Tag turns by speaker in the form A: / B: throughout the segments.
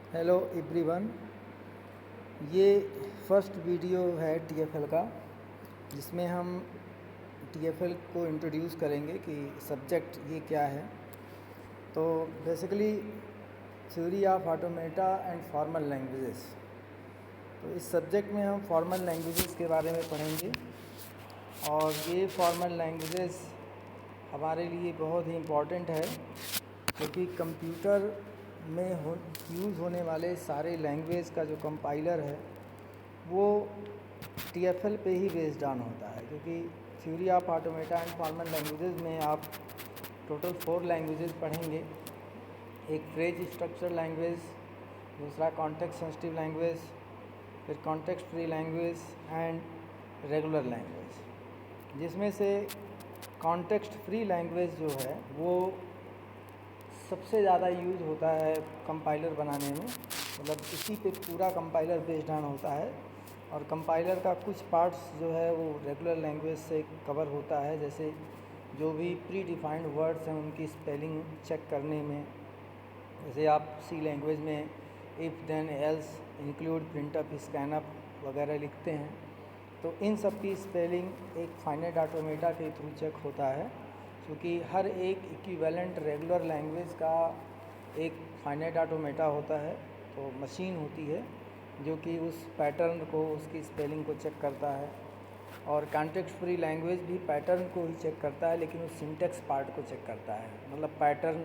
A: Hello everyone. ये first video है TfL का, जिसमें हम टीएफएल को इंट्रोड्यूस करेंगे कि सब्जेक्ट ये क्या है। तो basically theory of automata and formal languages. तो इस सब्जेक्ट में हम फॉर्मल लैंग्वेजेस के बारे में पढ़ेंगे, और ये फॉर्मल लैंग्वेजेस हमारे लिए बहुत ही इम्पॉर्टेंट है, क्योंकि कंप्यूटर में यूज़ होने वाले सारे लैंग्वेज का जो कंपाइलर है वो टीएफएल पे ही बेस्ड ऑन होता है। क्योंकि theory of automata and formal languages में आप टोटल 4 लैंग्वेजेस पढ़ेंगे। एक फ्रेज स्ट्रक्चर लैंग्वेज, दूसरा कॉन्टेक्स्ट सेंसिटिव लैंग्वेज, फिर context free language and regular language. जिसमें से कॉन्टेक्स्ट फ्री लैंग्वेज जो है वो सबसे ज़्यादा यूज़ होता है कंपाइलर बनाने में, मतलब इसी पे पूरा कंपाइलर बेस्ड ऑन होता है। और कंपाइलर का कुछ पार्ट्स जो है वो रेगुलर लैंग्वेज से कवर होता है, जैसे जो भी प्री डिफाइंड वर्ड्स हैं उनकी स्पेलिंग चेक करने में। जैसे आप सी लैंग्वेज में if then else include printf scanf वगैरह लिखते हैं, तो इन सब की स्पेलिंग एक फाइनाइट ऑटोमेटा के थ्रू चेक होता है। क्योंकि हर एक इक्विवेलेंट रेगुलर लैंग्वेज का एक फाइनाइट ऑटोमेटा होता है, तो मशीन होती है जो कि उस पैटर्न को, उसकी स्पेलिंग को चेक करता है। और कॉन्टेक्स्ट फ्री लैंग्वेज भी पैटर्न को ही चेक करता है, लेकिन उस सिंटेक्स पार्ट को चेक करता है, मतलब pattern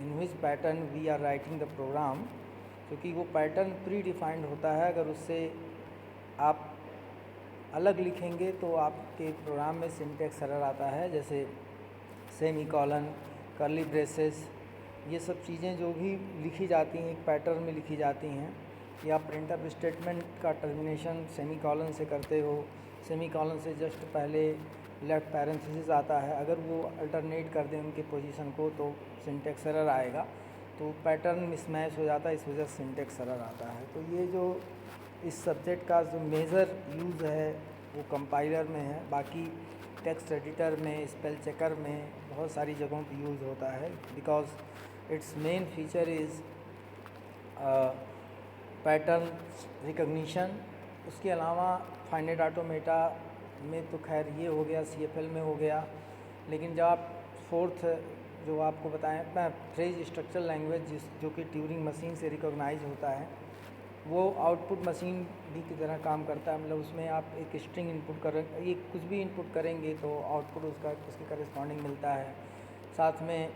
A: in which pattern we are writing the program. क्योंकि वो पैटर्न प्री डिफाइंड होता है, अगर उससे आप अलग लिखेंगे तो आपके प्रोग्राम में सिंटेक्स एरर आता है, जैसे सेमी कॉलन, कर्ली ब्रेसेस, ये सब चीज़ें जो भी लिखी जाती हैं एक पैटर्न में लिखी जाती हैं। या प्रिंटअप स्टेटमेंट का टर्मिनेशन सेमी कॉलन से करते हो, सेमी कॉलन से जस्ट पहले लेफ्ट पैरेंथेसिस आता है, अगर वो अल्टरनेट कर दें उनके पोजीशन को तो सिंटेक्स एरर आएगा, तो पैटर्न मिसमैच हो जाता है, इस वजह से सिंटेक्स एरर आता है। तो ये जो इस सब्जेक्ट का जो मेजर यूज़ है वो कंपाइलर में है। बाकी टेक्स्ट एडिटर में, स्पेल चेकर में, बहुत सारी जगहों पे यूज़ होता है, because it's main feature is pattern recognition. उसके अलावा फाइनाइट ऑटोमेटा में तो खैर ये हो गया, सीएफएल में हो गया, लेकिन जब आप फोर्थ जो आपको बताएं मैं फ्रेज स्ट्रक्चर लैंग्वेज जो कि ट्यूरिंग मशीन से रिकॉग्नाइज होता है, वो आउटपुट मशीन भी की तरह काम करता है। मतलब उसमें आप एक स्ट्रिंग इनपुट करें, ये कुछ भी इनपुट करेंगे तो आउटपुट उसका उसके करेस्पॉन्डिंग मिलता है। साथ में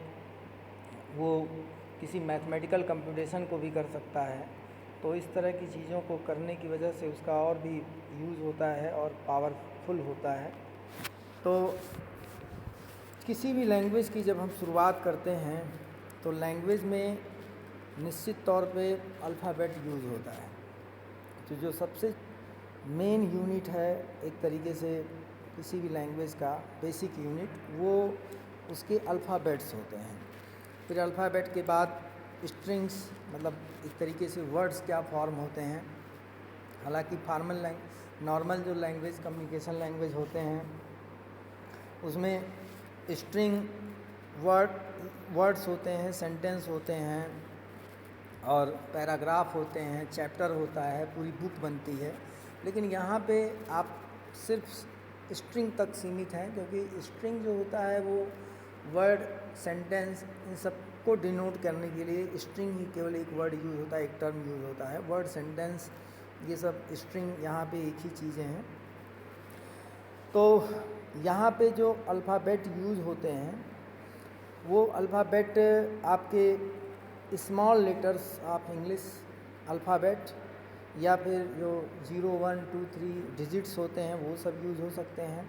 A: वो किसी मैथमेटिकल कंप्यूटेशन को भी कर सकता है। तो इस तरह की चीज़ों को करने की वजह से उसका और भी यूज़ होता है और पावरफुल होता है। तो किसी भी लैंग्वेज की जब हम शुरुआत करते हैं तो लैंग्वेज में निश्चित तौर पे अल्फ़ाबेट यूज़ होता है। तो जो सबसे मेन यूनिट है एक तरीके से किसी भी लैंग्वेज का बेसिक यूनिट, वो उसके अल्फ़ाबेट्स होते हैं। फिर अल्फ़ाबेट के बाद स्ट्रिंग्स, मतलब एक तरीके से वर्ड्स क्या फॉर्म होते हैं। हालांकि नॉर्मल जो लैंग्वेज कम्युनिकेशन लैंग्वेज होते हैं उसमें स्ट्रिंग वर्ड्स होते हैं, सेंटेंस होते हैं, और पैराग्राफ होते हैं, चैप्टर होता है, पूरी बुक बनती है। लेकिन यहाँ पे आप सिर्फ स्ट्रिंग तक सीमित हैं, क्योंकि स्ट्रिंग जो होता है वो वर्ड, सेंटेंस, इन सब को डिनोट करने के लिए स्ट्रिंग ही केवल एक वर्ड यूज़ होता है, एक टर्म यूज़ होता है। वर्ड, सेंटेंस, ये सब स्ट्रिंग यहाँ पे एक ही चीज़ें हैं। तो यहाँ पे जो अल्फ़ाबेट यूज़ होते हैं वो अल्फ़ाबेट आपके small letters of English alphabet, या फिर जो 0, 1, 2, 3 डिजिट्स होते हैं वो सब यूज़ हो सकते हैं,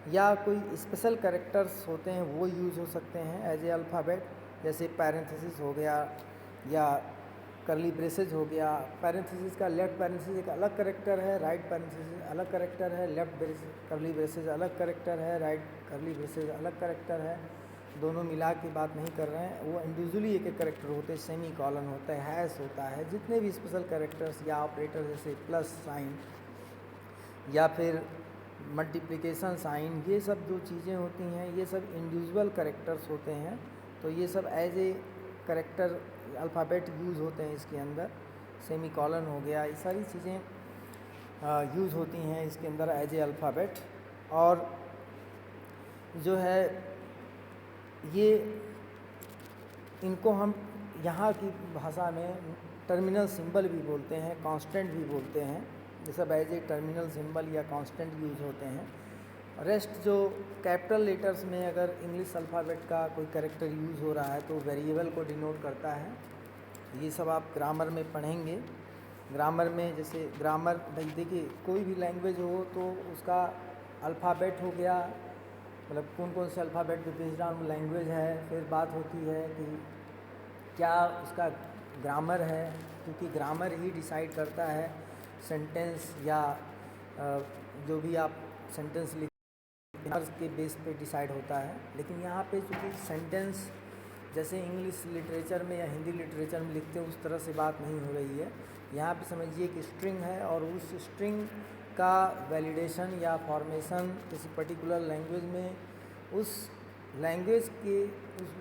A: या कोई स्पेशल कैरेक्टर्स होते हैं वो यूज़ हो सकते हैं एज ए अल्फ़ाबेट। जैसे पैरेंथेसिस हो गया या कर्ली ब्रेसेज हो गया। पैरेंथेसिस का लेफ्ट पैरेंथेसिस एक अलग कैरेक्टर है, राइट पैरेंथेसिस अलग कैरेक्टर है, लेफ्ट कर्ली ब्रेसेज अलग कैरेक्टर है, राइट कर्ली ब्रेसेज अलग कैरेक्टर है। दोनों मिला के बात नहीं कर रहे हैं, वो इंडिविजुअली एक एक कैरेक्टर होते हैं। सेमी कॉलन होता है, हैश होता है, जितने भी स्पेशल कैरेक्टर्स या ऑपरेटर जैसे प्लस साइन या फिर मल्टीप्लिकेशन साइन, ये सब जो चीज़ें होती हैं ये सब इंडिविजुअल कैरेक्टर्स होते हैं। तो ये सब as a character alphabet use होते हैं इसके अंदर, सेमी कॉलन हो गया, ये सारी चीज़ें यूज़ होती हैं इसके अंदर एज ए अल्फ़ाबेट। और जो है ये इनको हम यहाँ की भाषा में टर्मिनल सिंबल भी बोलते हैं, कांस्टेंट भी बोलते हैं। ये सब एज ए टर्मिनल सिंबल या कांस्टेंट यूज़ होते हैं। रेस्ट जो कैपिटल लेटर्स में अगर इंग्लिश अल्फ़ाबेट का कोई कैरेक्टर यूज़ हो रहा है तो वेरिएबल को डिनोट करता है। ये सब आप ग्रामर में पढ़ेंगे। ग्रामर में जैसे ग्रामर देखिए कोई भी लैंग्वेज हो तो उसका अल्फ़ाबेट हो गया, मतलब कौन कौन से अल्फ़ाबेट पे बेस्ड ऑन लैंग्वेज है। फिर बात होती है कि क्या उसका ग्रामर है, क्योंकि ग्रामर ही डिसाइड करता है सेंटेंस या जो भी आप सेंटेंस के बेस पे डिसाइड होता है। लेकिन यहाँ पे चूँकि सेंटेंस जैसे इंग्लिश लिटरेचर में या हिंदी लिटरेचर में लिखते हैं उस तरह से बात नहीं हो रही है। यहाँ पे समझिए कि स्ट्रिंग है और उस स्ट्रिंग का वैलिडेशन या फॉर्मेशन किसी पर्टिकुलर लैंग्वेज में उस लैंग्वेज के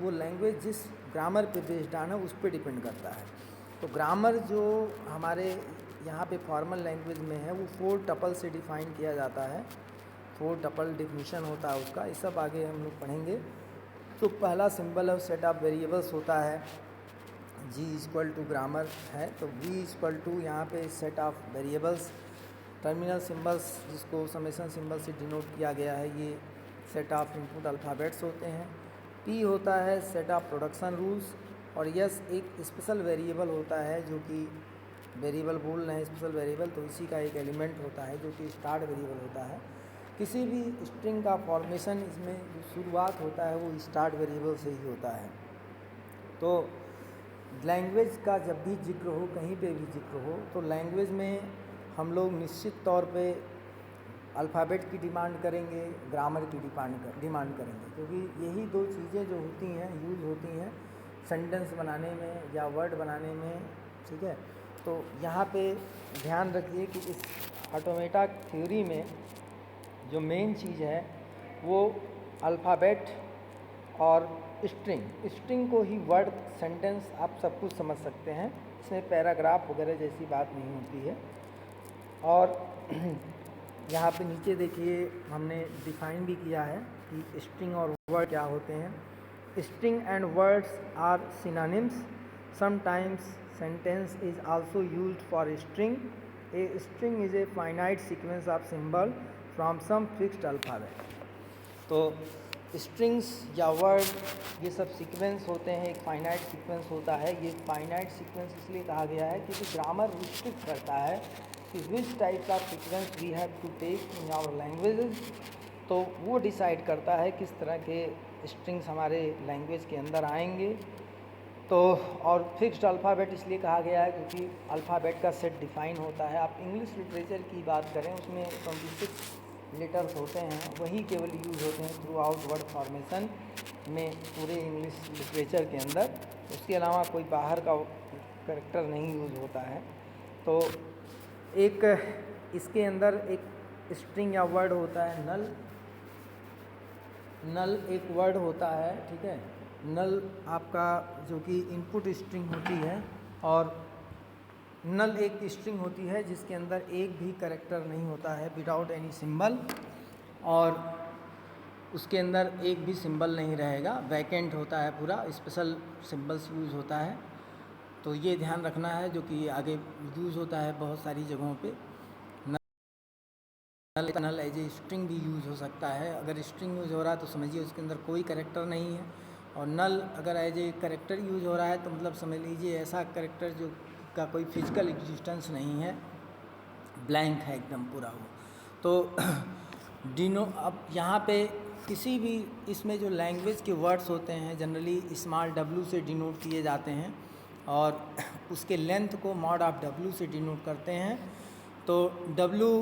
A: वो लैंग्वेज जिस ग्रामर पे बेस्ड है उस पर डिपेंड करता है। तो ग्रामर जो हमारे यहाँ पे फॉर्मल लैंग्वेज में है वो 4 टपल से डिफ़ाइन किया जाता है। 4 टपल डिफिनीशन होता है उसका, ये सब आगे हम लोग पढ़ेंगे। तो पहला सिंबल है सेट ऑफ वेरिएबल्स होता है, G इक्वल टू ग्रामर है, तो V इक्वल टू यहाँ पे set of variables. Terminal symbols जिसको समेशन सिंबल से डिनोट किया गया है ये सेट ऑफ इनपुट अल्फ़ाबेट्स होते हैं। P होता है सेट ऑफ प्रोडक्शन रूल्स, और यस एक स्पेशल वेरिएबल होता है जो कि वेरिएबल बोल रहे हैं स्पेशल वेरिएबल, तो इसी का एक एलिमेंट होता है जो कि स्टार्ट वेरिएबल होता है। किसी भी स्ट्रिंग का फॉर्मेशन इसमें जो शुरुआत होता है वो स्टार्ट वेरिएबल से ही होता है। तो लैंग्वेज का जब भी जिक्र हो, कहीं पे भी जिक्र हो, तो लैंग्वेज में हम लोग निश्चित तौर पे अल्फ़ाबेट की डिमांड करेंगे, ग्रामर की डिमांड करेंगे, क्योंकि यही 2 चीज़ें जो होती हैं यूज़ होती हैं सेंटेंस बनाने में या वर्ड बनाने में, ठीक है। तो यहाँ पे ध्यान रखिए कि इस ऑटोमेटा थ्योरी में जो मेन चीज़ है वो अल्फ़ाबेट और स्ट्रिंग को ही वर्ड सेंटेंस आप सब कुछ समझ सकते हैं, इसमें पैराग्राफ वगैरह जैसी बात नहीं होती है। और यहाँ पे नीचे देखिए हमने डिफ़ाइन भी किया है कि स्ट्रिंग और वर्ड क्या होते हैं। String and words are synonyms, sometimes sentence is also used for string. A string is a finite sequence of symbol from some fixed alphabet. तो स्ट्रिंग्स या वर्ड ये सब सीक्वेंस होते हैं, एक फाइनाइट सीक्वेंस होता है। ये फाइनाइट सीक्वेंस इसलिए कहा गया है क्योंकि ग्रामर रिस्ट्रिक्ट करता है कि which types of sequence we have to take in our languages. तो वो डिसाइड करता है किस तरह के स्ट्रिंग्स हमारे लैंग्वेज के अंदर आएंगे। तो और फिक्स्ड अल्फ़ाबेट इसलिए कहा गया है क्योंकि अल्फ़ाबेट का सेट डिफ़ाइन होता है। आप इंग्लिश लिटरेचर की बात करें उसमें 26 लेटर्स होते हैं, वही केवल यूज़ होते हैं थ्रू आउट वर्ड फॉर्मेशन में पूरे इंग्लिश लिटरेचर के अंदर। उसके अलावा कोई बाहर का कैरेक्टर नहीं यूज़ होता है। तो एक इसके अंदर एक स्ट्रिंग या वर्ड होता है नल एक वर्ड होता है, ठीक है। नल आपका जो कि इनपुट स्ट्रिंग होती है, और नल एक स्ट्रिंग होती है जिसके अंदर एक भी कैरेक्टर नहीं होता है विदाउट एनी सिंबल, और उसके अंदर एक भी सिंबल नहीं रहेगा, वैकेंट होता है पूरा, स्पेशल सिंबल्स यूज़ होता है। तो ये ध्यान रखना है जो कि आगे यूज़ होता है बहुत सारी जगहों पे। नल एज ए स्ट्रिंग भी यूज़ हो सकता है। अगर स्ट्रिंग यूज़ हो रहा है तो समझिए उसके अंदर कोई कैरेक्टर नहीं है, और नल अगर एज ए कैरेक्टर यूज़ हो रहा है तो मतलब समझ लीजिए ऐसा कैरेक्टर जो का कोई फिजिकल एग्जिस्टेंस नहीं है, ब्लैंक है एकदम पूरा वो। तो अब यहाँ पे किसी भी इसमें जो लैंग्वेज के वर्ड्स होते हैं जनरली स्मॉल w से डिनोट किए जाते हैं, और उसके लेंथ को मॉड ऑफ w से डिनोट करते हैं। तो w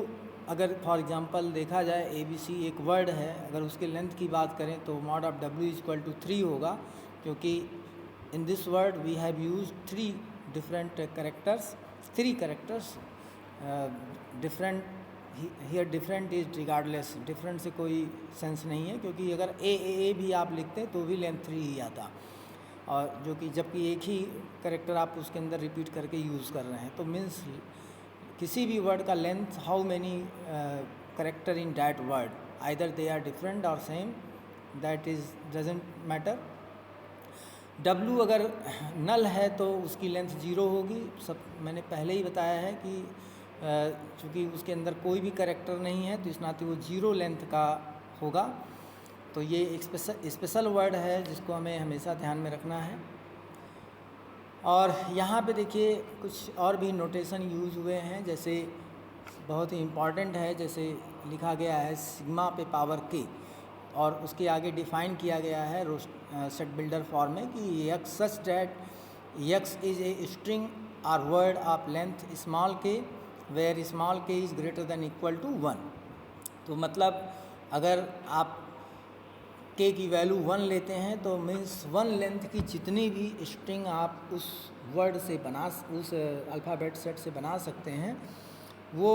A: अगर फॉर एग्जांपल देखा जाए ABC एक वर्ड है, अगर उसके लेंथ की बात करें तो mod of w equal to 3 होगा, क्योंकि in this word we have use 3 different characters, 3 characters. Different here different is regardless, different से कोई सेंस नहीं है, क्योंकि अगर ए भी आप लिखते तो भी लेंथ 3 ही आता। और जो कि जबकि एक ही करेक्टर आप उसके अंदर रिपीट करके यूज़ कर रहे हैं। तो मीन्स किसी भी वर्ड का length, how many character in that word, either they are different और same, that is doesn't matter. W अगर नल है तो उसकी लेंथ 0 होगी। सब मैंने पहले ही बताया है कि चूँकि उसके अंदर कोई भी करेक्टर नहीं है तो इस नाते वो 0 लेंथ का होगा। तो ये एक स्पेशल वर्ड है जिसको हमें हमेशा ध्यान में रखना है। और यहाँ पे देखिए कुछ और भी नोटेशन यूज़ हुए हैं, जैसे बहुत ही इम्पॉर्टेंट है, जैसे लिखा गया है सिग्मा पे पावर k, और उसके आगे डिफ़ाइन किया गया है सेट बिल्डर फॉर्म में कि x such that x is a string or word of length small k where small k is greater than equal to 1। तो मतलब अगर आप k की वैल्यू 1 लेते हैं तो मीन्स 1 लेंथ की जितनी भी स्ट्रिंग आप उस वर्ड से उस अल्फ़ाबेट सेट से बना सकते हैं वो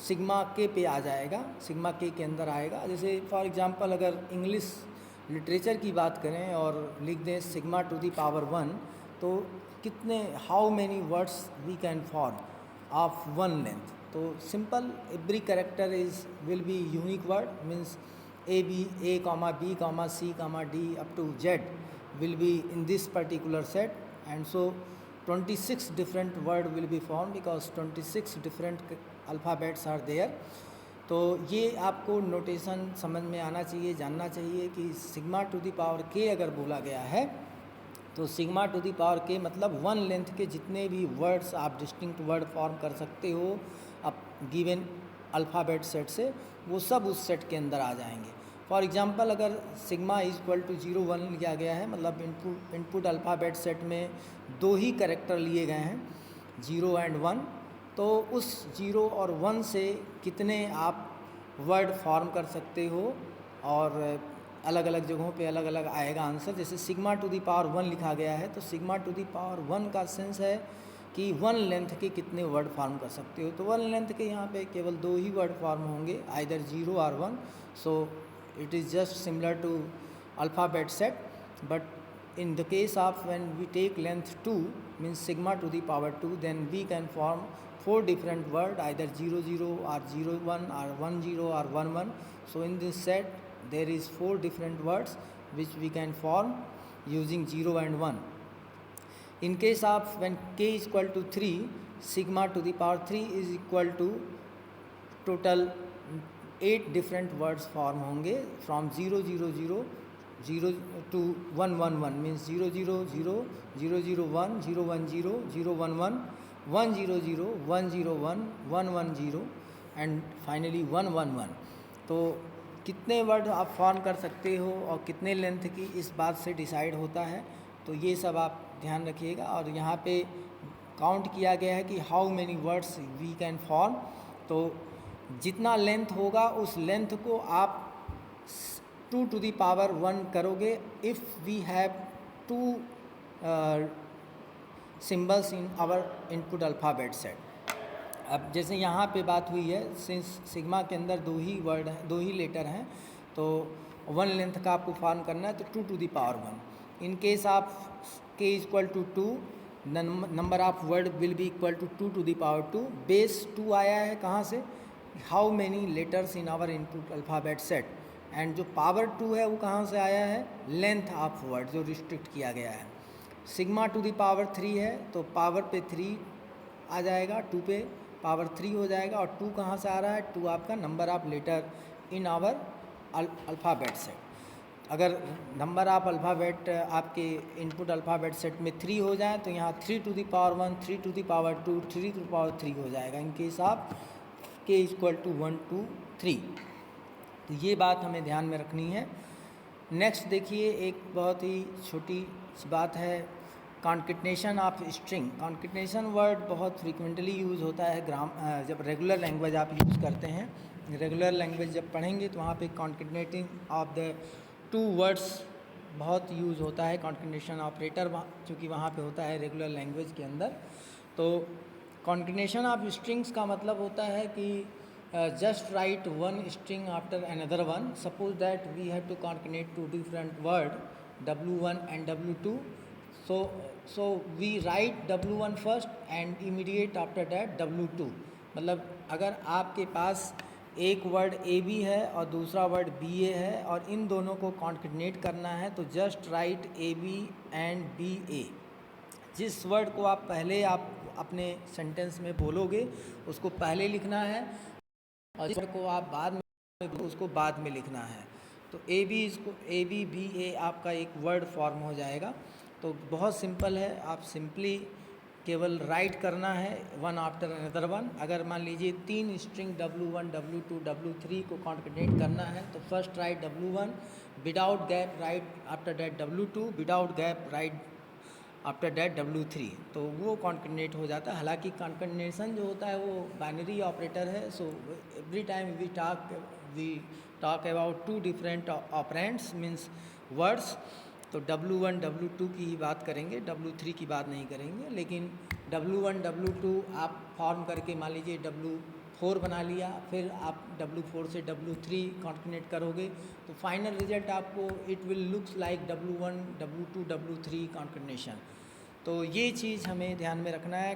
A: सिग्मा k पे आ जाएगा, सिग्मा k के अंदर आएगा। जैसे फॉर एग्जांपल अगर इंग्लिश लिटरेचर की बात करें और लिख दें सिग्मा टू द पावर 1, तो कितने, how many words we can form of 1 length. तो simple, every character will be unique word, means A, B, C, D up to Z will be in this particular set, and so 26 different word will be formed because 26 different alphabets are there. तो ये आपको notation समझ में आना चाहिए, जानना चाहिए कि sigma two the power k अगर बोला गया है तो sigma two the power k मतलब 1 लेंथ के जितने भी वर्ड्स आप डिस्टिंक्ट वर्ड फॉर्म कर सकते हो अब गिवन अल्फ़ाबेट सेट से, वो सब उस सेट के अंदर आ जाएंगे। फॉर एग्जांपल अगर सिग्मा इज इक्वल टू 0 1 लिया गया है, मतलब इनपुट अल्फ़ाबेट सेट में 2 ही कैरेक्टर लिए गए हैं 0 एंड 1, तो उस 0 और 1 से कितने आप वर्ड फॉर्म कर सकते हो, और अलग अलग जगहों पे अलग अलग आएगा आंसर। जैसे सिग्मा टू दी पावर 1 लिखा गया है तो सिग्मा टू दी पावर 1 का सेंस है कि 1 लेंथ के कितने वर्ड फॉर्म कर सकते हो। तो 1 लेंथ के यहाँ पे केवल 2 ही वर्ड फॉर्म होंगे, आइदर 0 और 1। So it is just similar to alphabet set, but in the case of when we take length 2 means sigma to the power 2, then we can form 4 different word, either 0 0 or 0 1 or 1 0 or 1 1. So in this set there is 4 different words which we can form using 0 and 1. In case of when k is equal to 3, sigma to the power 3 is equal to total 8 different words form होंगे from 0 0 0 0 to 1 1 1, means 0 0 0 0 0 1 0 1 0 0 1 1 1 0 0 1 0 1 1 1 0 and finally 1 1 1. तो कितने word आप form कर सकते हो और कितने length की, इस बात से डिसाइड होता है। तो ये सब आप ध्यान रखिएगा। और यहाँ पे काउंट किया गया है कि how many words we can form, तो जितना लेंथ होगा उस लेंथ को आप 2 to the power 1 करोगे if we have 2 symbols in our input alphabet set. अब जैसे यहाँ पे बात हुई है, सिंस सिग्मा के अंदर 2 ही वर्ड हैं, 2 ही लेटर हैं, तो 1 लेंथ का आपको फॉर्म करना है तो 2 to the power 1। In case of k is equal to 2, number of word will be equal to 2 to the power 2। Base 2 आया है कहाँ से, how many letters in our input alphabet set, and जो power 2 है वो कहाँ से आया है, लेंथ ऑफ वर्ड जो रिस्ट्रिक्ट किया गया है। सिग्मा टू दी पावर 3 है तो पावर पे 3 आ जाएगा, 2 पे पावर 3 हो जाएगा, और 2 कहाँ से आ रहा है, 2 आपका number of letter in our alphabet set. अगर नंबर ऑफ अल्फ़ाबेट आपके इनपुट अल्फ़ाबेट सेट में 3 हो जाए तो यहाँ 3 to the power 1, 3 to the power 2, 3 to the power 3 हो जाएगा in case of k equal to 1 2 3। तो ये बात हमें ध्यान में रखनी है। नेक्स्ट देखिए, एक बहुत ही छोटी सी बात है, concatenation of string. Concatenation word बहुत फ्रीक्वेंटली यूज़ होता है जब रेगुलर लैंग्वेज आप यूज़ करते हैं। रेगुलर लैंग्वेज जब पढ़ेंगे तो वहाँ पे कॉन्केटनेटिंग ऑफ द 2 वर्ड्स बहुत यूज़ होता है। कॉन्केटनेशन ऑपरेटर चूँकि वहाँ पे होता है रेगुलर लैंग्वेज के अंदर। तो कॉन्केटनेशन ऑफ स्ट्रिंग्स का मतलब होता है कि just write one string after another one. Suppose that we have to concatenate 2 different word w1 and w2 so we write W1 first and immediate after that W2। मतलब अगर आपके पास एक word A B है और दूसरा word B ए है और इन दोनों को कॉन्केटिनेट करना है तो just write A B and B A. जिस वर्ड को आप पहले आप अपने सेंटेंस में बोलोगे उसको पहले लिखना है और जिस वर्ड को आप बाद में उसको बाद में लिखना है। तो ए बी बी ए आपका एक वर्ड फॉर्म हो जाएगा। तो बहुत सिंपल है, आप सिंपली केवल राइट करना है वन आफ्टर अनदर वन। अगर मान लीजिए 3 स्ट्रिंग W1 W2 W3 को कॉन्केटिनेट करना है तो first right W1 without gap right after that W2 without gap right after that W3, तो वो कॉन्केटिनेट हो जाता है। हालांकि कॉन्केटिनेशन जो होता है वो बाइनरी ऑपरेटर है। So every time we talk about 2 different operands means words. तो W1 W2 की ही बात करेंगे, W3 की बात नहीं करेंगे। लेकिन W1 W2 आप फॉर्म करके मान लीजिए W4 बना लिया, फिर आप W4 से W3 कॉन्केटिनेट करोगे तो फाइनल रिजल्ट आपको it will looks like W1 W2 W3 concatenation. तो ये चीज़ हमें ध्यान में रखना है।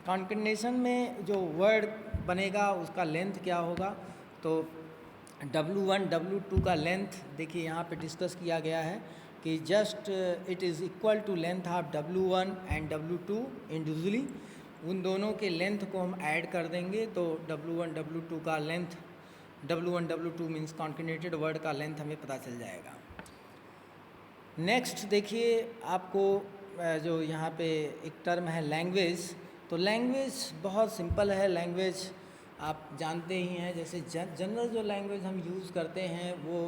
A: कॉन्केटिनेशन में जो वर्ड बनेगा उसका लेंथ क्या होगा, तो W1 W2 का लेंथ देखिए यहाँ पे डिस्कस किया गया है कि just it is equal to length of W1 and W2 individually. उन दोनों के लेंथ को हम ऐड कर देंगे तो W1 W2 का length W1 W2 means concatenated word का लेंथ हमें पता चल जाएगा। नेक्स्ट देखिए आपको जो यहाँ पे एक टर्म है लैंग्वेज। तो लैंग्वेज बहुत सिंपल है। लैंग्वेज आप जानते ही हैं, जैसे जनरल जो लैंग्वेज हम यूज़ करते हैं वो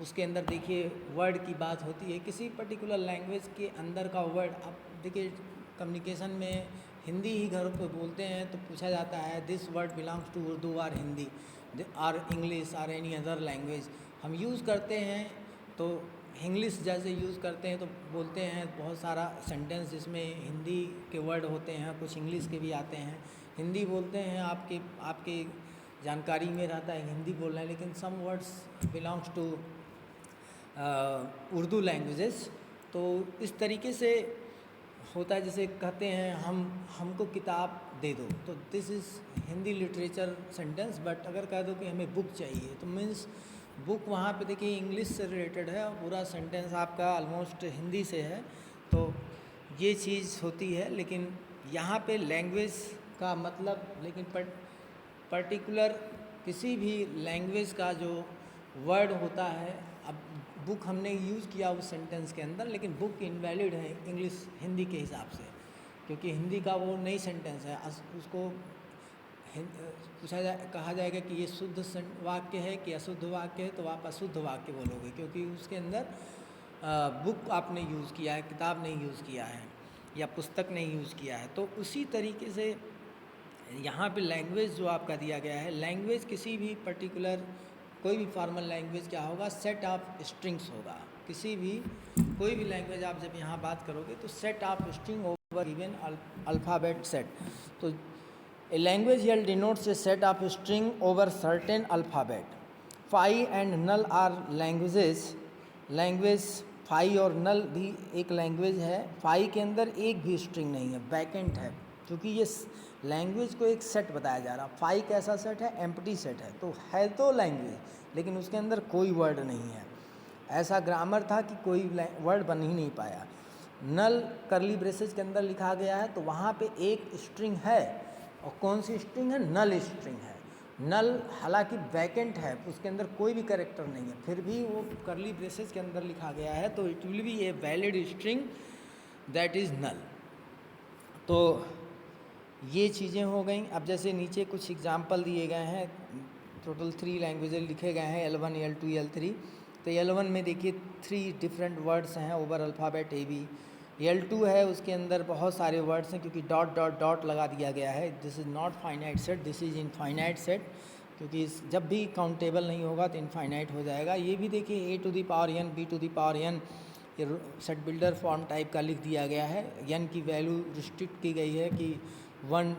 A: उसके अंदर देखिए वर्ड की बात होती है। किसी पर्टिकुलर लैंग्वेज के अंदर का वर्ड, आप देखिए कम्युनिकेशन में हिंदी ही घरों पे बोलते हैं तो पूछा जाता है this word belongs to Urdu और हिंदी और इंग्लिश और एनी अदर लैंग्वेज। हम यूज़ करते हैं तो इंग्लिश जैसे यूज़ करते हैं तो बोलते हैं बहुत सारा सेंटेंस जिसमें हिंदी के वर्ड होते हैं, कुछ इंग्लिश के भी आते हैं। हिंदी बोलते हैं, आपके जानकारी में रहता है हिंदी बोलना है, लेकिन some words belongs to Urdu languages. तो इस तरीके से होता है, जैसे कहते हैं हमको किताब दे दो, तो this is Hindi literature sentence. But अगर कह दो कि हमें बुक चाहिए तो मीन्स बुक वहाँ पे देखिए इंग्लिश से रिलेटेड है और पूरा सेंटेंस आपका ऑलमोस्ट हिंदी से है। तो ये चीज़ होती है। लेकिन यहाँ पे लैंग्वेज का मतलब, लेकिन पर्टिकुलर किसी भी लैंग्वेज का जो वर्ड होता है, अब बुक हमने यूज़ किया उस सेंटेंस के अंदर, लेकिन बुक इनवैलिड है इंग्लिश हिंदी के हिसाब से, क्योंकि हिंदी का वो नई सेंटेंस है। उसको कहा जाएगा कि ये शुद्ध वाक्य है कि अशुद्ध वाक्य है, तो आप अशुद्ध वाक्य बोलोगे क्योंकि उसके अंदर बुक आपने यूज़ किया है, किताब नहीं यूज़ किया है या पुस्तक नहीं यूज़ किया है। तो उसी तरीके से यहाँ पे लैंग्वेज जो आपका दिया गया है, लैंग्वेज किसी भी पर्टिकुलर कोई भी फॉर्मल लैंग्वेज क्या होगा, सेट ऑफ स्ट्रिंग्स होगा। किसी भी कोई भी लैंग्वेज आप जब यहाँ बात करोगे तो set of string over given alphabet set. तो a language here denotes a set of string over certain alphabet. Phi and null are languages. Language फाई और नल भी एक लैंग्वेज है। फाई के अंदर एक भी स्ट्रिंग नहीं है, वैकेंट है, क्योंकि ये लैंग्वेज को एक सेट बताया जा रहा। फाई कैसा सेट है, एम्प्टी सेट है, तो है तो लैंग्वेज लेकिन उसके अंदर कोई वर्ड नहीं है। ऐसा ग्रामर था कि कोई वर्ड बन ही नहीं पाया। नल करली ब्रेसेस के अंदर लिखा गया है तो वहाँ पे एक स्ट्रिंग है, और कौन सी स्ट्रिंग है, नल स्ट्रिंग है। नल हालांकि वैकेंट है, उसके अंदर कोई भी कैरेक्टर नहीं है, फिर भी वो करली ब्रेसेस के अंदर लिखा गया है, तो it will be a valid string that is null. तो ये चीज़ें हो गई। अब जैसे नीचे कुछ एग्जांपल दिए गए हैं, टोटल 3 लैंग्वेजेज लिखे गए हैं, L1 L2 L3। तो L1 में देखिए 3 डिफरेंट वर्ड्स हैं over alphabet A B. L2 है, उसके अंदर बहुत सारे वर्ड्स हैं क्योंकि डॉट डॉट डॉट लगा दिया गया है। This is not finite set, this is infinite set, क्योंकि जब भी काउंटेबल नहीं होगा तो इनफाइनाइट हो जाएगा। ये भी देखिए a to the power n b to the power n, ये सेट बिल्डर फॉर्म टाइप का लिख दिया गया है। n की वैल्यू रिस्ट्रिक्ट की गई है कि 1,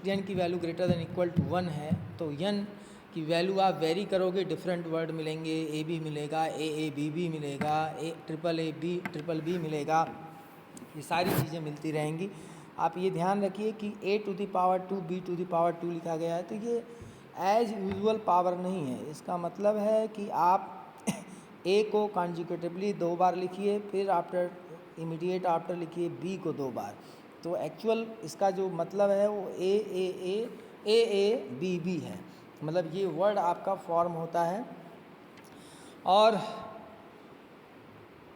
A: n की value greater than equal to 1 है, तो n कि वैल्यू आप वेरी करोगे डिफरेंट वर्ड मिलेंगे, ए बी मिलेगा, ए बी बी मिलेगा, ए ट्रिपल बी मिलेगा, ये सारी चीज़ें मिलती रहेंगी। आप ये ध्यान रखिए कि a⁻2 b⁻2 लिखा गया है, तो ये एज यूजुअल पावर नहीं है। इसका मतलब है कि आप a को कॉन्जिक्यूटिवली 2 बार लिखिए, फिर इमीडिएट आफ्टर लिखिए b को 2 बार। तो एक्चुअल इसका जो मतलब है वो ए बी बी है, मतलब ये वर्ड आपका फॉर्म होता है। और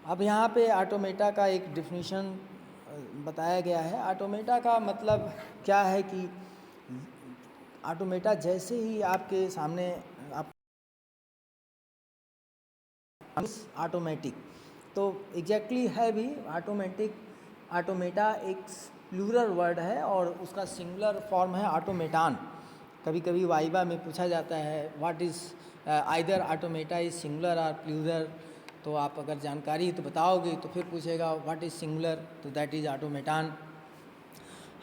A: अब यहाँ पे ऑटोमेटा का एक डिफिनीशन बताया गया है। ऑटोमेटा का मतलब क्या है कि ऑटोमेटा जैसे ही आपके सामने आप ऑटोमेटिक, तो एग्जैक्टली है भी ऑटोमेटा एक प्लूरल वर्ड है और उसका सिंगुलर फॉर्म है ऑटोमेटान। कभी कभी वाइवा में पूछा जाता है what is either automata is singular और प्लूरल, तो आप अगर जानकारी तो बताओगे तो फिर पूछेगा व्हाट इज़ सिंगुलर, तो दैट इज़ ऑटोमेटान।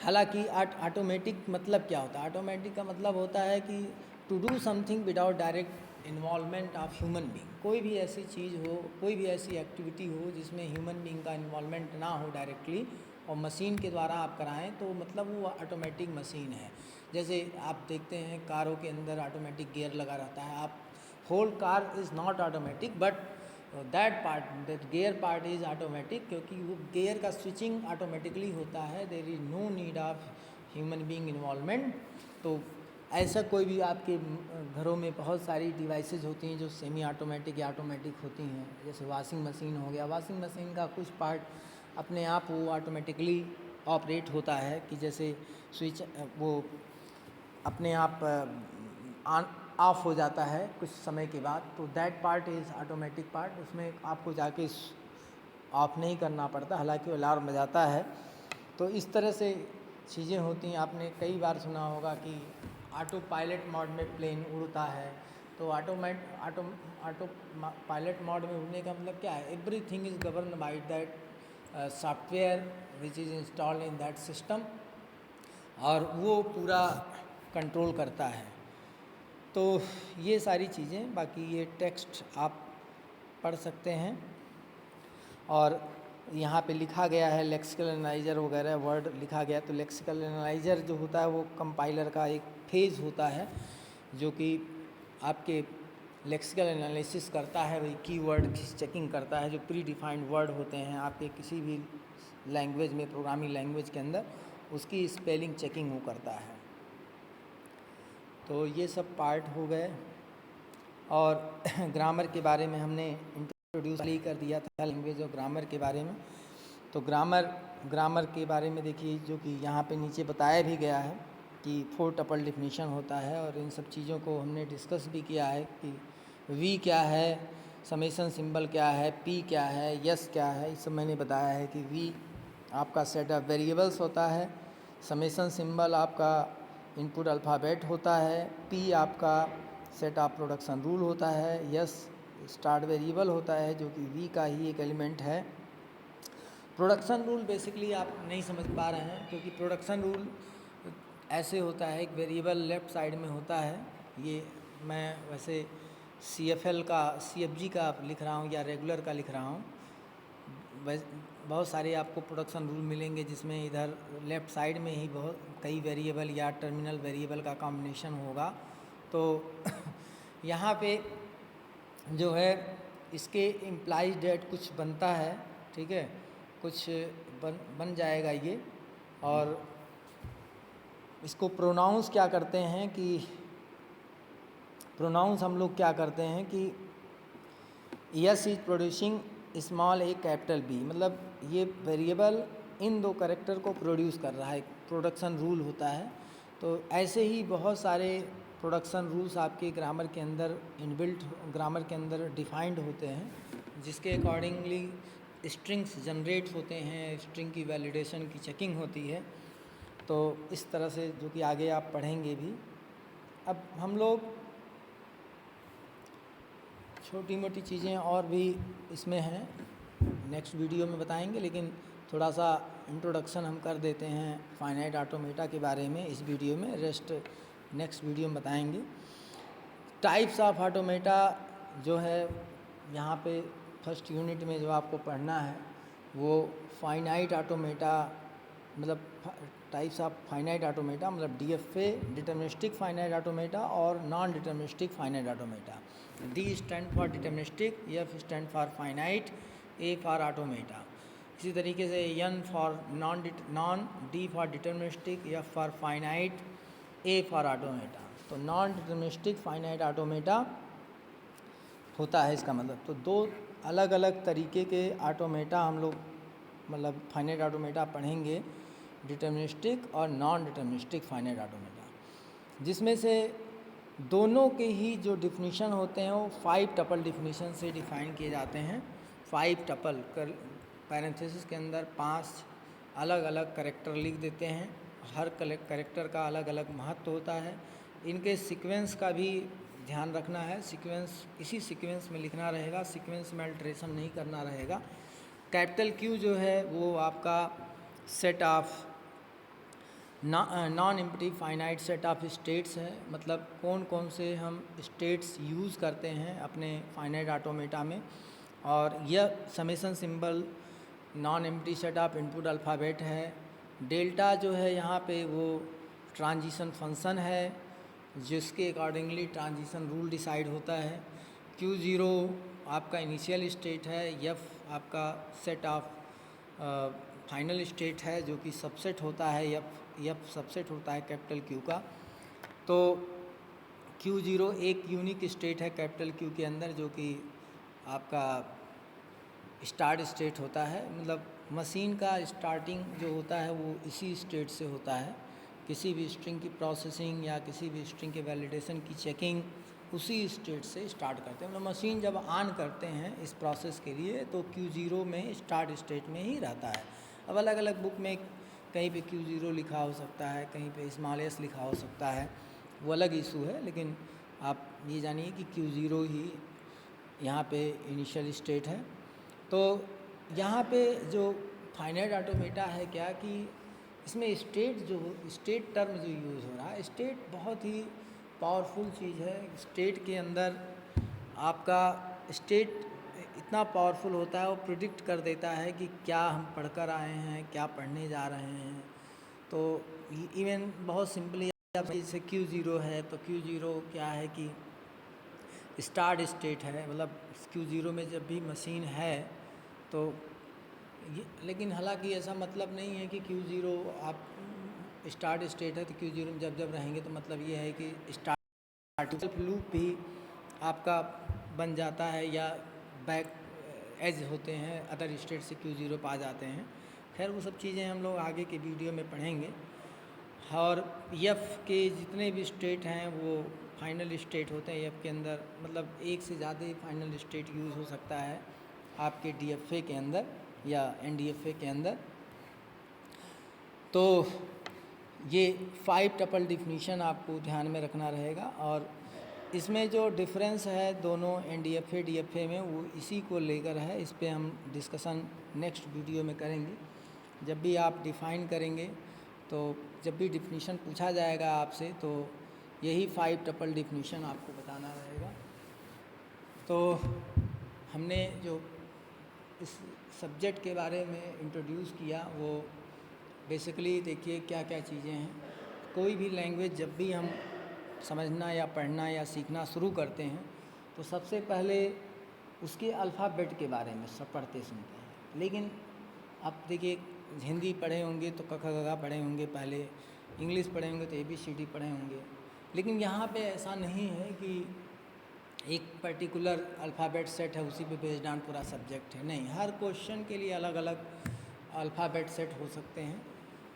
A: हालांकि ऑटोमेटिक मतलब क्या होता है? ऑटोमेटिक का मतलब होता है कि to do something without direct involvement of human being. कोई भी ऐसी चीज़ हो, कोई भी ऐसी एक्टिविटी हो जिसमें ह्यूमन बीइंग का इन्वॉल्वमेंट ना हो डायरेक्टली, और मशीन के द्वारा आप कराएं, तो मतलब वो ऑटोमेटिक मशीन है। जैसे आप देखते हैं कारों के अंदर ऑटोमेटिक गियर लगा रहता है। आप whole car is not automatic, but that gear part is automatic, क्योंकि वो गियर का स्विचिंग ऑटोमेटिकली होता है। There is no need of human being involvement. तो ऐसा कोई भी आपके घरों में बहुत सारी डिवाइसेज होती हैं जो सेमी ऑटोमेटिक या ऑटोमेटिक होती हैं। जैसे वॉशिंग मशीन हो गया, वॉशिंग मशीन का कुछ पार्ट अपने आप वो ऑटोमेटिकली ऑपरेट होता है, कि जैसे स्विच वो अपने आप ऑन ऑफ हो जाता है कुछ समय के बाद, तो that part is automatic part. उसमें आपको जाके ऑफ नहीं करना पड़ता, हालांकि अलार्म बजाता है। तो इस तरह से चीज़ें होती हैं। आपने कई बार सुना होगा कि ऑटो पायलट मोड में प्लेन उड़ता है। तो ऑटो पायलट मोड में उड़ने का मतलब क्या है? Everything is govern by that software which is installed in that system, और वो पूरा कंट्रोल करता है। तो ये सारी चीज़ें, बाकी ये टेक्स्ट आप पढ़ सकते हैं। और यहाँ पे लिखा गया है लेक्सिकल एनालाइजर वगैरह वर्ड लिखा गया। तो लेक्सिकल एनालाइजर जो होता है वो कंपाइलर का एक फेज़ होता है, जो कि आपके लेक्सिकल एनालिसिस करता है, वही कीवर्ड की चेकिंग करता है। जो प्री डिफाइंड वर्ड होते हैं आपके किसी भी लैंग्वेज में, प्रोग्रामिंग लैंग्वेज के अंदर, उसकी स्पेलिंग चेकिंग वो करता है। तो ये सब पार्ट हो गए। और ग्रामर के बारे में हमने इंट्रोड्यूस ही कर दिया था, लैंग्वेज और ग्रामर के बारे में। तो ग्रामर के बारे में देखिए, जो कि यहाँ पे नीचे बताया भी गया है कि 4 टपल डिफिनीशन होता है, और इन सब चीज़ों को हमने डिस्कस भी किया है कि वी क्या है, समेशन सिंबल क्या है, पी क्या है, यस क्या है। इस सब मैंने बताया है कि वी आपका सेट ऑफ वेरिएबल्स होता है, समेशन सिंबल आपका इनपुट अल्फ़ाबेट होता है, पी आपका सेट ऑफ प्रोडक्शन रूल होता है, यस स्टार्ट वेरिएबल होता है जो कि वी का ही एक एलिमेंट है। प्रोडक्शन रूल बेसिकली आप नहीं समझ पा रहे हैं, क्योंकि प्रोडक्शन रूल ऐसे होता है, एक वेरिएबल लेफ़्ट साइड में होता है। ये मैं वैसे CFG का लिख रहा हूँ या रेगुलर का लिख रहा हूँ। बहुत सारे आपको प्रोडक्शन रूल मिलेंगे जिसमें इधर लेफ़्ट साइड में ही बहुत कई वेरिएबल या टर्मिनल वेरिएबल का कॉम्बिनेशन होगा। तो यहाँ पे जो है इसके इम्प्लाइज डेट कुछ बनता है, ठीक है, कुछ बन जाएगा ये। और इसको प्रोनाउंस क्या करते हैं कि प्रोनाउंस हम लोग क्या करते हैं कि yes is producing small A capital B, मतलब ये वेरिएबल इन 2 कैरेक्टर को प्रोड्यूस कर रहा है, प्रोडक्शन रूल होता है। तो ऐसे ही बहुत सारे प्रोडक्शन रूल्स आपके ग्रामर के अंदर इनबिल्ट ग्रामर के अंदर डिफाइंड होते हैं, जिसके अकॉर्डिंगली स्ट्रिंग्स जनरेट होते हैं, स्ट्रिंग की वैलिडेशन की चेकिंग होती है। तो इस तरह से जो कि आगे आप पढ़ेंगे भी। अब हम लोग छोटी मोटी चीज़ें और भी इसमें हैं, नेक्स्ट वीडियो में बताएंगे, लेकिन थोड़ा सा इंट्रोडक्शन हम कर देते हैं फाइनाइट ऑटोमेटा के बारे में इस वीडियो में। रेस्ट नेक्स्ट वीडियो में बताएंगे। टाइप्स ऑफ ऑटोमेटा जो है यहाँ पे फर्स्ट यूनिट में जो आपको पढ़ना है वो फाइनाइट ऑटोमेटा, मतलब टाइप्स ऑफ फाइनाइट ऑटोमेटा, मतलब DFA डिटर्मिनिस्टिक फाइनाइट ऑटोमेटा और non deterministic finite automata. D stand for deterministic, F stand for finite, A for automata. इसी तरीके से N for non, D for deterministic, F for finite, A for automata. तो non deterministic finite automata होता है इसका मतलब। तो दो अलग अलग तरीके के ऑटोमेटा हम लोग मतलब फाइनाइट ऑटोमेटा पढ़ेंगे, डिटर्मिनिस्टिक और नॉन डिटर्मिनिस्टिक फाइनाइट ऑटोमेटा, जिसमें से दोनों के ही जो डिफिनीशन होते हैं वो 5 टपल डिफिनीशन से डिफाइन किए जाते हैं। 5 टपल कर पैरेंथेसिस के अंदर 5 अलग अलग कैरेक्टर लिख देते हैं। हर कैरेक्टर का अलग अलग महत्व होता है। इनके सीक्वेंस का भी ध्यान रखना है। सीक्वेंस इसी सीक्वेंस में लिखना रहेगा, सीक्वेंस में अल्ट्रेशन नहीं करना रहेगा। कैपिटल Q जो है वो आपका set of non empty finite set of states है, मतलब कौन कौन से हम स्टेट्स यूज़ करते हैं अपने फाइनाइट ऑटोमेटा में। और यह summation symbol non empty set of input alphabet है। डेल्टा जो है यहाँ पे वो ट्रांजिशन फंक्शन है जिसके अकॉर्डिंगली ट्रांजिशन रूल डिसाइड होता है। Q0 आपका इनिशियल स्टेट है। F आपका सेट ऑफ फाइनल स्टेट है जो कि सबसेट होता है। F सबसेट होता है कैपिटल Q का। तो Q0 एक यूनिक स्टेट है कैपिटल Q के अंदर जो कि आपका स्टार्ट स्टेट होता है, मतलब मशीन का स्टार्टिंग जो होता है वो इसी स्टेट से होता है। किसी भी स्ट्रिंग की प्रोसेसिंग या किसी भी स्ट्रिंग के वैलिडेशन की चेकिंग उसी स्टेट से स्टार्ट करते हैं। मतलब मशीन जब ऑन करते हैं इस प्रोसेस के लिए तो Q0 में स्टार्ट स्टेट में ही रहता है। अब अलग अलग बुक में कहीं पे Q0 लिखा हो सकता है, कहीं पे स्मॉल s लिखा हो सकता है, वो अलग इशू है। लेकिन आप ये जानिए कि Q0 ही यहाँ पे इनिशियल स्टेट है। तो यहाँ पे जो फाइनाइट ऑटोमेटा है क्या कि इसमें स्टेट टर्म जो यूज़ हो रहा है, स्टेट बहुत ही पावरफुल चीज़ है। स्टेट के अंदर आपका स्टेट इतना पावरफुल होता है, वो प्रिडिक्ट कर देता है कि क्या हम पढ़कर आए हैं, क्या पढ़ने जा रहे हैं। तो इवन बहुत सिंपली जैसे Q0 है तो Q0 क्या है कि स्टार्ट स्टेट है, मतलब Q0 में जब भी मशीन है तो लेकिन हालांकि ऐसा मतलब नहीं है कि Q0 आप स्टार्ट स्टेट है तो Q0 में जब रहेंगे, तो मतलब ये है कि स्टार्ट लूप भी आपका बन जाता है या बैक एज होते हैं अदर स्टेट से Q0 पे आ जाते हैं। खैर वो सब चीज़ें हम लोग आगे के वीडियो में पढ़ेंगे। और F के जितने भी स्टेट हैं वो फाइनल स्टेट होते हैं। F के अंदर मतलब एक से ज़्यादा फाइनल स्टेट यूज़ हो सकता है आपके DFA के अंदर या NDFA के अंदर। तो ये 5 टपल डिफिनीशन आपको ध्यान में रखना रहेगा। और इसमें जो डिफरेंस है दोनों NDFA DFA में वो इसी को लेकर है। इस पे हम डिस्कशन नेक्स्ट वीडियो में करेंगे। जब भी आप डिफ़ाइन करेंगे तो जब भी डिफिनीशन पूछा जाएगा आपसे तो यही 5 टपल डिफिनीशन आपको बताना रहेगा। तो हमने जो इस सब्जेक्ट के बारे में इंट्रोड्यूस किया वो बेसिकली देखिए क्या क्या चीज़ें हैं। कोई भी लैंग्वेज जब भी हम समझना या पढ़ना या सीखना शुरू करते हैं तो सबसे पहले उसके अल्फ़ाबेट के बारे में सब पढ़ते सुनते हैं। लेकिन आप देखिए हिंदी पढ़े होंगे तो क ख ग घ पढ़े होंगे, पहले इंग्लिश पढ़े होंगे तो ABCD पढ़े होंगे। लेकिन यहाँ पे ऐसा नहीं है कि एक पर्टिकुलर अल्फ़ाबेट सेट है उसी पे बेस्ड ऑन पूरा सब्जेक्ट है, नहीं। हर क्वेश्चन के लिए अलग अलग अल्फ़ाबेट सेट हो सकते हैं।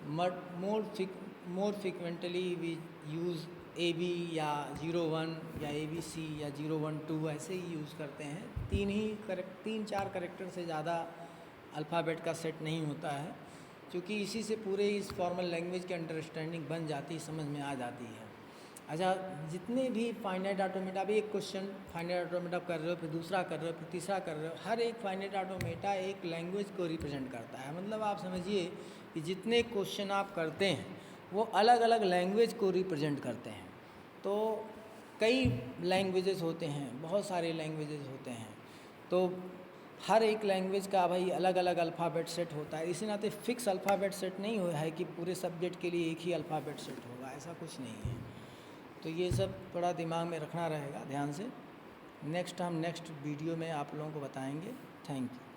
A: More frequently we use AB या 01 या ABC या 012 ऐसे ही यूज़ करते हैं। 3-4 कैरेक्टर से ज़्यादा अल्फ़ाबेट का सेट नहीं होता है, क्योंकि इसी से पूरे इस फॉर्मल लैंग्वेज की अंडरस्टैंडिंग बन जाती, समझ में आ जाती है। अच्छा, जितने भी फाइनाइट ऑटोमेटा, भी एक क्वेश्चन फाइनाइट ऑटोमेटा कर रहे हो, फिर दूसरा कर रहे हो, फिर तीसरा कर रहे हो, हर एक फाइनाइट ऑटोमेटा एक लैंग्वेज को रिप्रेजेंट करता है। मतलब आप समझिए कि जितने क्वेश्चन आप करते हैं वो अलग अलग लैंग्वेज को रिप्रेजेंट करते हैं। तो कई लैंग्वेजेस होते हैं, बहुत सारे लैंग्वेजेस होते हैं, तो हर एक लैंग्वेज का भाई अलग अलग अल्फ़ाबेट सेट होता है। इसी नाते फ़िक्स अल्फ़ाबेट सेट नहीं हुआ है कि पूरे सब्जेक्ट के लिए एक ही अल्फ़ाबेट सेट होगा, ऐसा कुछ नहीं है। तो ये सब थोड़ा दिमाग में रखना रहेगा ध्यान से। नेक्स्ट वीडियो में आप लोगों को बताएंगे। Thank you.